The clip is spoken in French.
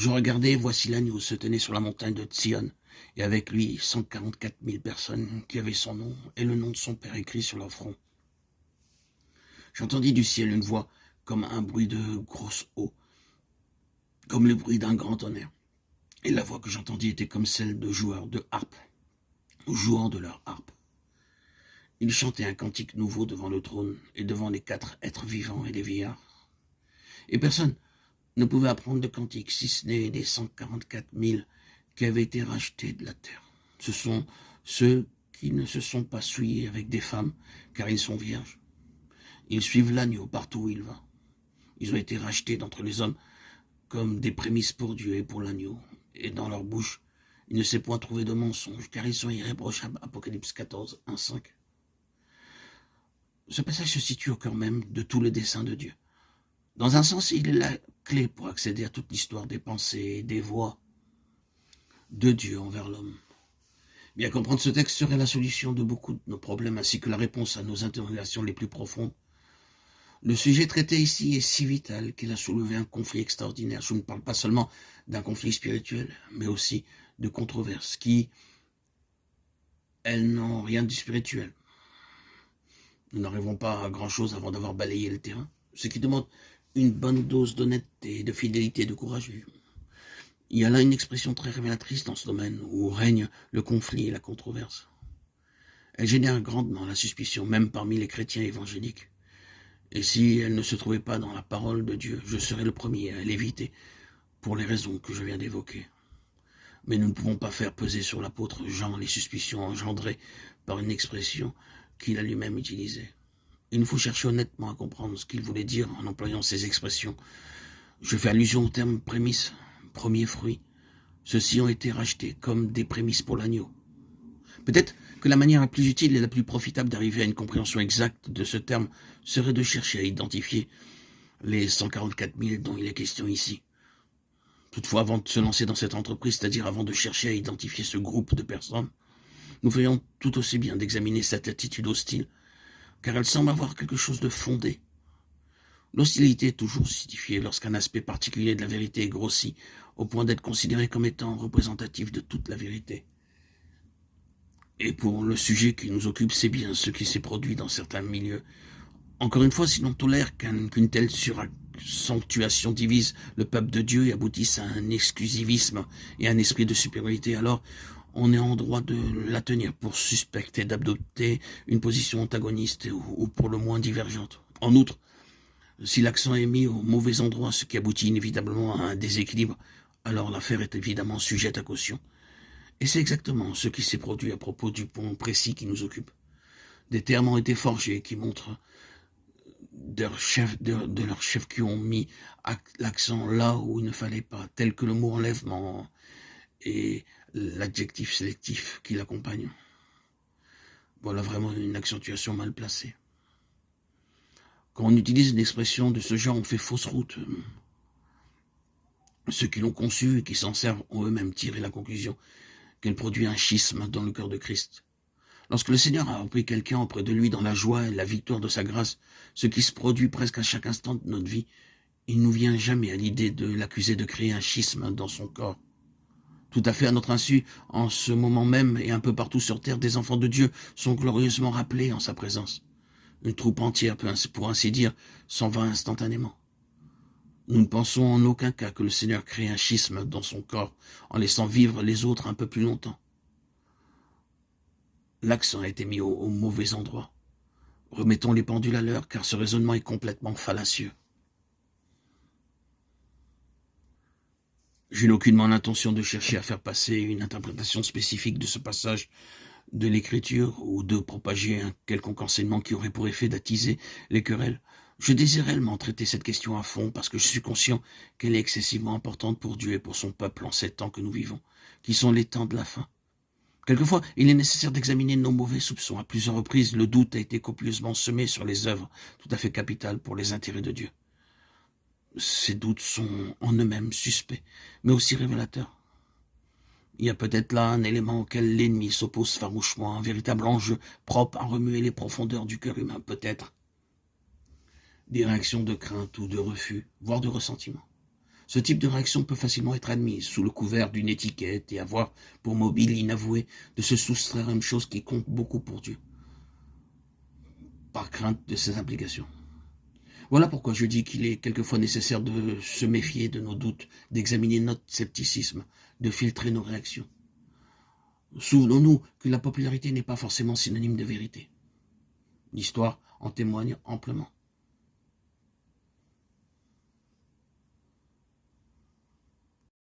Je regardais, voici l'agneau se tenait sur la montagne de Sion, et avec lui 144 000 personnes qui avaient son nom et le nom de son père écrit sur leur front. J'entendis du ciel une voix comme un bruit de grosse eau, comme le bruit d'un grand tonnerre. Et la voix que j'entendis était comme celle de joueurs de harpe, jouant de leur harpe. Ils chantaient un cantique nouveau devant le trône et devant les 4 êtres vivants et les vieillards. Et personne ne pouvait apprendre de cantique, si ce n'est les 144 000 qui avaient été rachetés de la terre. Ce sont ceux qui ne se sont pas souillés avec des femmes, car ils sont vierges. Ils suivent l'agneau partout où il va. Ils ont été rachetés d'entre les hommes comme des prémices pour Dieu et pour l'agneau. Et dans leur bouche, il ne s'est point trouvé de mensonge, car ils sont irréprochables. Apocalypse 14, 1, 5. Ce passage se situe au cœur même de tout le dessein de Dieu. Dans un sens, il est la clé pour accéder à toute l'histoire des pensées et des voies de Dieu envers l'homme. Bien comprendre ce texte serait la solution de beaucoup de nos problèmes, ainsi que la réponse à nos interrogations les plus profondes. Le sujet traité ici est si vital qu'il a soulevé un conflit extraordinaire. Je ne parle pas seulement d'un conflit spirituel, mais aussi de controverses qui, elles, n'ont rien de spirituel. Nous n'arrivons pas à grand-chose avant d'avoir balayé le terrain, ce qui demande une bonne dose d'honnêteté, de fidélité, de courage. Il y a là une expression très révélatrice dans ce domaine où règne le conflit et la controverse. Elle génère grandement la suspicion, même parmi les chrétiens évangéliques. Et si elle ne se trouvait pas dans la parole de Dieu, je serais le premier à l'éviter, pour les raisons que je viens d'évoquer. Mais nous ne pouvons pas faire peser sur l'apôtre Jean les suspicions engendrées par une expression qu'il a lui-même utilisée. Il nous faut chercher honnêtement à comprendre ce qu'il voulait dire en employant ces expressions. Je fais allusion au terme prémisse, premier fruit. Ceux-ci ont été rachetés comme des prémices pour l'agneau. Peut-être que la manière la plus utile et la plus profitable d'arriver à une compréhension exacte de ce terme serait de chercher à identifier les 144 000 dont il est question ici. Toutefois, avant de se lancer dans cette entreprise, c'est-à-dire avant de chercher à identifier ce groupe de personnes, nous ferions tout aussi bien d'examiner cette attitude hostile, car elle semble avoir quelque chose de fondé. L'hostilité est toujours justifiée lorsqu'un aspect particulier de la vérité est grossi, au point d'être considéré comme étant représentatif de toute la vérité. Et pour le sujet qui nous occupe, c'est bien ce qui s'est produit dans certains milieux. Encore une fois, si l'on tolère qu'une telle suraccentuation divise le peuple de Dieu et aboutisse à un exclusivisme et un esprit de supériorité, alors on est en droit de la tenir pour suspecter d'adopter une position antagoniste ou pour le moins divergente. En outre, si l'accent est mis au mauvais endroit, ce qui aboutit inévitablement à un déséquilibre, alors l'affaire est évidemment sujette à caution. Et c'est exactement ce qui s'est produit à propos du point précis qui nous occupe. Des termes ont été forgés qui montrent de leurs chefs qui ont mis l'accent là où il ne fallait pas, tel que le mot enlèvement et l'adjectif sélectif qui l'accompagne. Voilà vraiment une accentuation mal placée. Quand on utilise une expression de ce genre, on fait fausse route. Ceux qui l'ont conçue et qui s'en servent ont eux-mêmes tiré la conclusion qu'elle produit un schisme dans le cœur de Christ. Lorsque le Seigneur a repris quelqu'un auprès de lui dans la joie et la victoire de sa grâce, ce qui se produit presque à chaque instant de notre vie, il ne nous vient jamais à l'idée de l'accuser de créer un schisme dans son corps. Tout à fait à notre insu, en ce moment même et un peu partout sur terre, des enfants de Dieu sont glorieusement rappelés en sa présence. Une troupe entière, pour ainsi dire, s'en va instantanément. Nous ne pensons en aucun cas que le Seigneur crée un schisme dans son corps en laissant vivre les autres un peu plus longtemps. L'accent a été mis au mauvais endroit. Remettons les pendules à l'heure, car ce raisonnement est complètement fallacieux. Je n'ai aucunement l'intention de chercher à faire passer une interprétation spécifique de ce passage de l'Écriture ou de propager un quelconque enseignement qui aurait pour effet d'attiser les querelles. Je désire réellement traiter cette question à fond parce que je suis conscient qu'elle est excessivement importante pour Dieu et pour son peuple en ces temps que nous vivons, qui sont les temps de la fin. Quelquefois, il est nécessaire d'examiner nos mauvais soupçons. À plusieurs reprises, le doute a été copieusement semé sur les œuvres tout à fait capitales pour les intérêts de Dieu. Ces doutes sont en eux-mêmes suspects, mais aussi révélateurs. Il y a peut-être là un élément auquel l'ennemi s'oppose farouchement, un véritable enjeu propre à remuer les profondeurs du cœur humain, peut-être. Des réactions de crainte ou de refus, voire de ressentiment. Ce type de réaction peut facilement être admise sous le couvert d'une étiquette et avoir pour mobile inavoué de se soustraire à une chose qui compte beaucoup pour Dieu, par crainte de ses implications. Voilà pourquoi je dis qu'il est quelquefois nécessaire de se méfier de nos doutes, d'examiner notre scepticisme, de filtrer nos réactions. Souvenons-nous que la popularité n'est pas forcément synonyme de vérité. L'histoire en témoigne amplement.